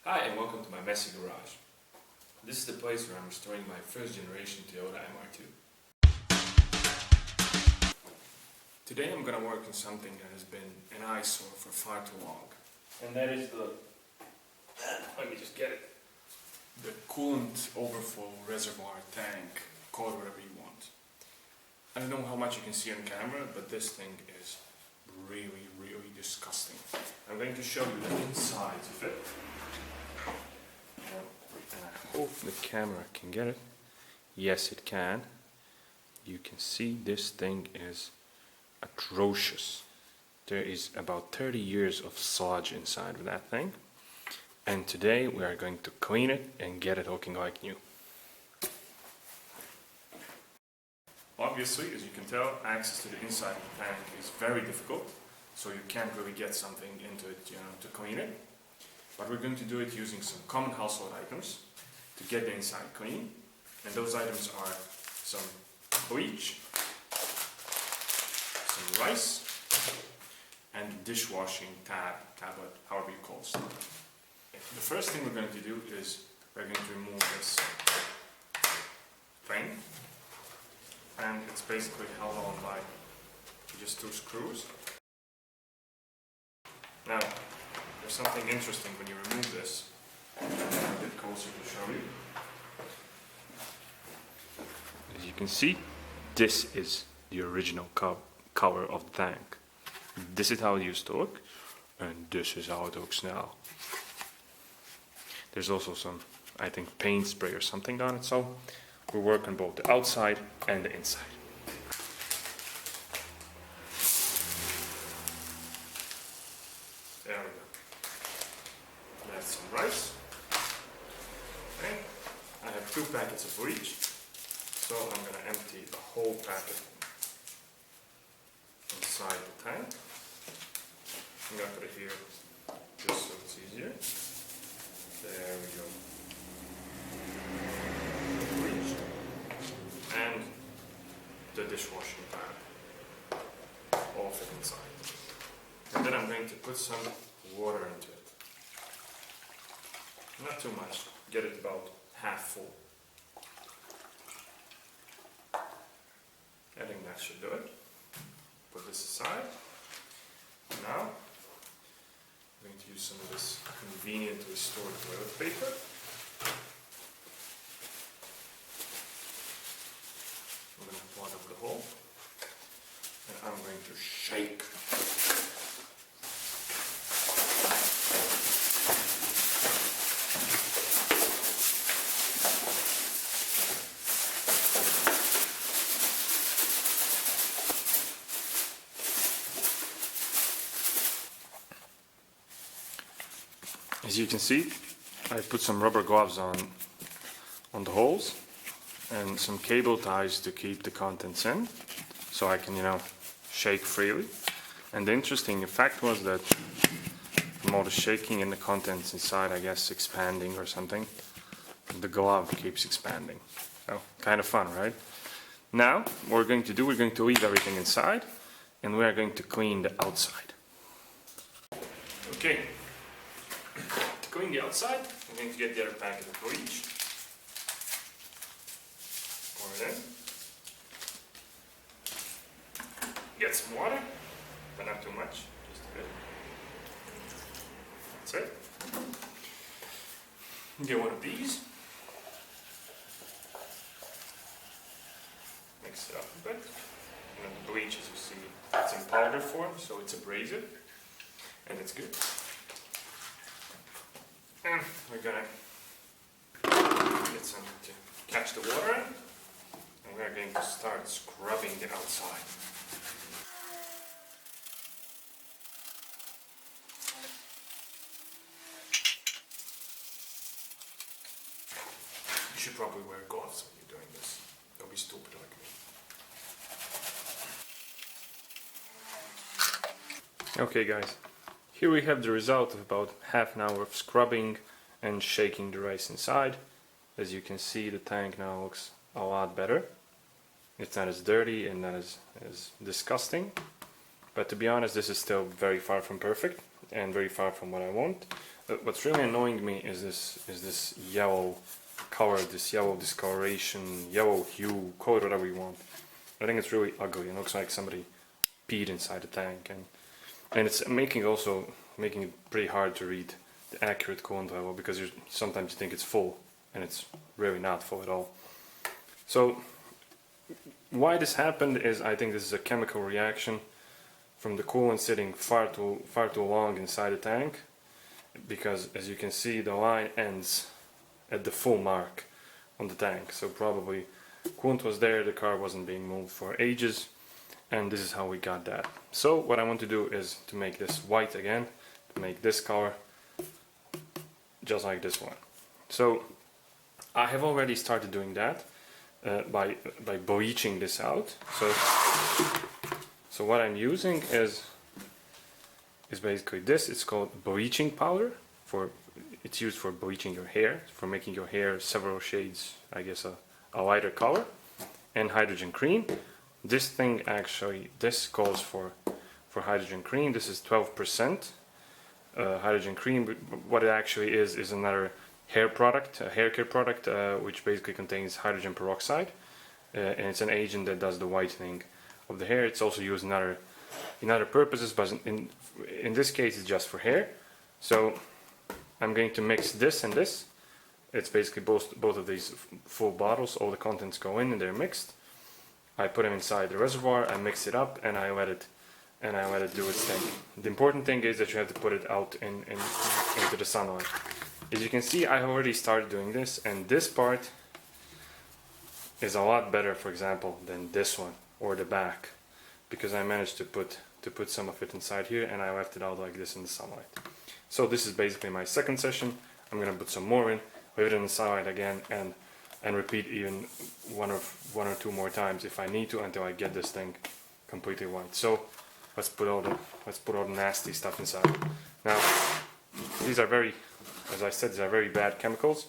Hi and welcome to my messy garage. This is the place where I'm restoring my first generation Toyota MR2. Today I'm going to work on something that has been an eyesore for far too long. And that is let me just get it. The coolant overflow reservoir tank, call it whatever you want. I don't know how much you can see on camera, but this thing is really, really disgusting. I'm going to show you the insides of it. And I hope the camera can get it. Yes, it can. You can see this thing is atrocious. There is about 30 years of sludge inside of that thing. And today we are going to clean it and get it looking like new. Obviously, as you can tell, access to the inside of the tank is very difficult. So you can't really get something into it, to clean it. But we're going to do it using some common household items to get the inside clean. And those items are some bleach, some rice, and dishwashing tablet, however you call it. The first thing we're going to do is we're going to remove this thing. And it's basically held on by just two screws. Now, there's something interesting when you remove this. I'm a bit closer to show you. As you can see, this is the original color of the tank. This is how it used to look, and this is how it looks now. There's also some, I think, paint spray or something on it, so we work on both the outside and the inside. There we go. That's some rice. Okay. I have 2 packets of bleach, so I'm going to empty the whole packet inside the tank. I'm going to put it here just so it's easier. There we go. Bleach and the dishwashing pad. All fit inside. And then I'm going to put some water into it. Not too much, get it about half full. I think that should do it. Put this aside. Now, I'm going to use some of this conveniently stored toilet paper. I'm going to plug up the hole. And I'm going to shake. As you can see, I put some rubber gloves on the holes and some cable ties to keep the contents in, so I can, shake freely. And the interesting fact was that from all the shaking and the contents inside, I guess, expanding or something, the glove keeps expanding. So, kind of fun, right? Now, what we're going to do, we're going to leave everything inside, and we are going to clean the outside. Okay. To clean the outside, I'm going to get the other packet of bleach. Pour it in. Get some water, but not too much, just a bit. That's it. Get one of these. Mix it up a bit. And the bleach, as you see, it's in powder form, so it's abrasive, and it's good. And we're gonna get some to catch the water in, and we're going to start scrubbing the outside. You should probably wear gloves when you're doing this. Don't be stupid like me. Okay guys. Here we have the result of about half an hour of scrubbing and shaking the rice inside. As you can see, the tank now looks a lot better. It's not as dirty and not as disgusting. But to be honest, this is still very far from perfect and very far from what I want. What's really annoying me is this yellow color, this yellow discoloration, yellow hue, call it whatever you want. I think it's really ugly. It looks like somebody peed inside the tank, and it's making it pretty hard to read the accurate coolant level, because sometimes you think it's full and it's really not full at all. So why this happened is, I think this is a chemical reaction from the coolant sitting far too long inside the tank, because as you can see the line ends at the full mark on the tank. So probably coolant was there, the car wasn't being moved for ages, and this is how we got that. So what I want to do is to make this white again, to make this color just like this one. So I have already started doing that by bleaching this out. So what I'm using is basically this. It's called bleaching powder. It's used for bleaching your hair, for making your hair several shades, I guess a lighter color, and hydrogen cream. This thing actually, this calls for hydrogen cream. This is 12% hydrogen cream. What it actually is another hair product, a hair care product, which basically contains hydrogen peroxide, and it's an agent that does the whitening of the hair. It's also used in other purposes, but in this case it's just for hair. So I'm going to mix this and this. It's basically both of these full bottles. All the contents go in and they're mixed. I put them inside the reservoir, I mix it up, and I let it do its thing. The important thing is that you have to put it out into the sunlight. As you can see, I already started doing this, and this part is a lot better, for example, than this one or the back, because I managed to put some of it inside here, and I left it out like this in the sunlight. So this is basically my second session. I'm gonna put some more in, leave it in the sunlight again, and repeat even one or two more times if I need to, until I get this thing completely white. So let's put all the nasty stuff inside. Now these are very, as I said, these are very bad chemicals,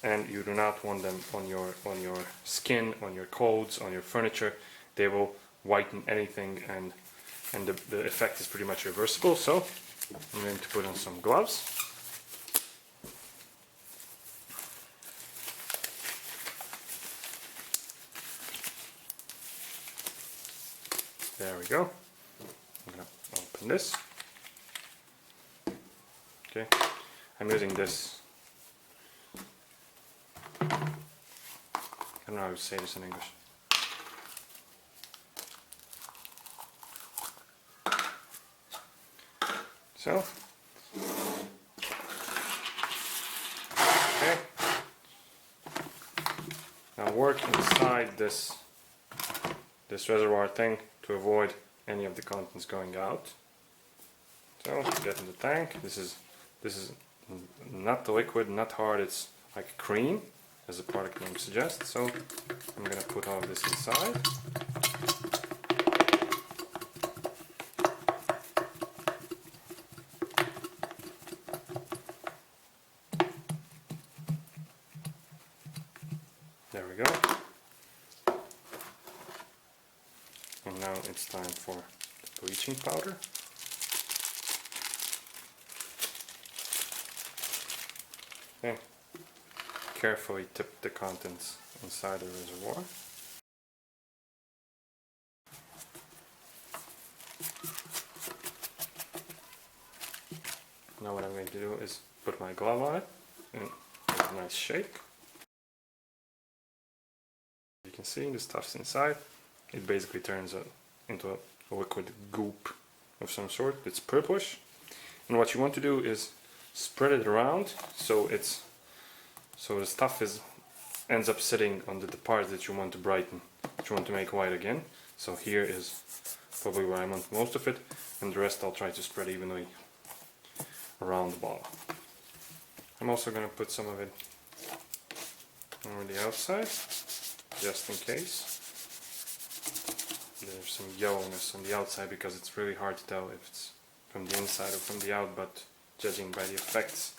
and you do not want them on your skin, on your clothes, on your furniture. They will whiten anything, and the effect is pretty much reversible. So I'm going to put on some gloves. There we go. I'm going to open this. Okay, I'm using this. I don't know how to say this in English. So, okay. Now work inside this reservoir thing to avoid any of the contents going out. So get in the tank. This is not the liquid, not hard. It's like cream, as the product name suggests. So I'm gonna put all of this inside. There we go. And now it's time for the bleaching powder. Okay. Carefully tip the contents inside the reservoir. Now what I'm going to do is put my glove on it and give it a nice shake. You can see the stuff's inside. It basically turns into a liquid goop of some sort. It's purplish, and what you want to do is spread it around so the stuff ends up sitting on the part that you want to brighten, that you want to make white again. So here is probably where I want most of it, and the rest I'll try to spread evenly around the bottle. I'm also going to put some of it on the outside, just in case. There's some yellowness on the outside, because it's really hard to tell if it's from the inside or from the out, but judging by the effects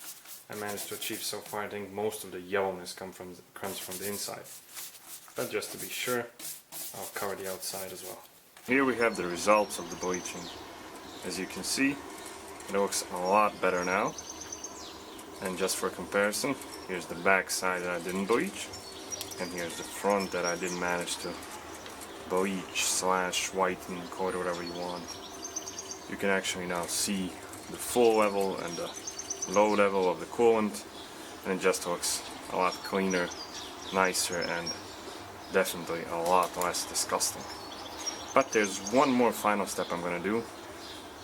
I managed to achieve so far, I think most of the yellowness comes from the inside. But just to be sure, I'll cover the outside as well. Here we have the results of the bleaching. As you can see, it looks a lot better now. And just for comparison, here's the back side that I didn't bleach, and here's the front that I didn't manage to bleach slash whiten, call it whatever you want. You can actually now see the full level and the low level of the coolant, and it just looks a lot cleaner, nicer, and definitely a lot less disgusting. But there's one more final step I'm gonna do.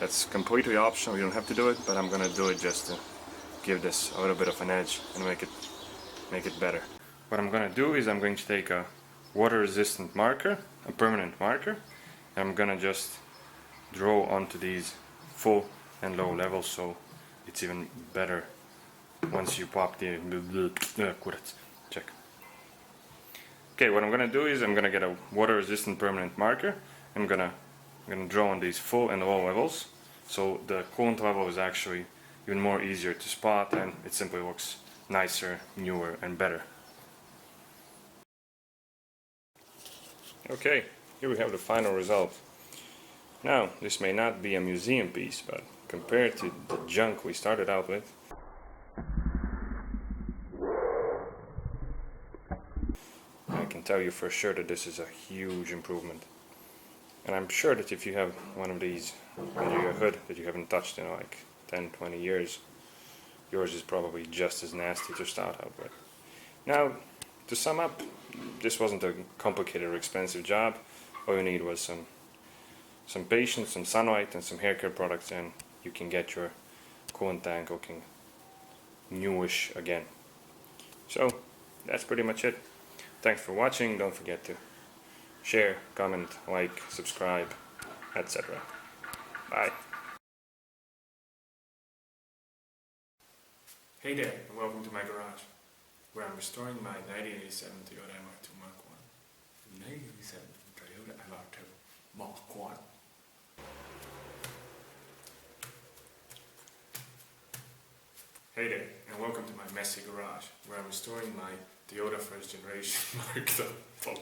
That's completely optional, you don't have to do it, but I'm gonna do it just to give this a little bit of an edge and make it better. What I'm gonna do is I'm going to take a water resistant marker, a permanent marker, and I'm gonna just draw onto these full and low levels so it's even better once you pop the check. Okay, what I'm gonna do is I'm gonna get a water resistant permanent marker. I'm gonna draw on these full and low levels so the coolant level is actually even more easier to spot, and it simply looks nicer, newer, and better. Okay, here we have the final result. Now, this may not be a museum piece, but compared to the junk we started out with, I can tell you for sure that this is a huge improvement. And I'm sure that if you have one of these under your hood that you haven't touched in like 10-20 years, yours is probably just as nasty to start out with. Now, to sum up, this wasn't a complicated or expensive job. All you need was some patience, some sunlight, and some hair care products, and you can get your coolant tank looking newish again. So, that's pretty much it. Thanks for watching. Don't forget to share, comment, like, subscribe, etc. Bye. Hey there, and welcome to my garage, where I'm restoring my 1987 Toyota MR2 Mark 1. 1987 Toyota MR2 Mark 1. Hey there, and welcome to my messy garage, where I'm restoring my Toyota first generation Mark 1.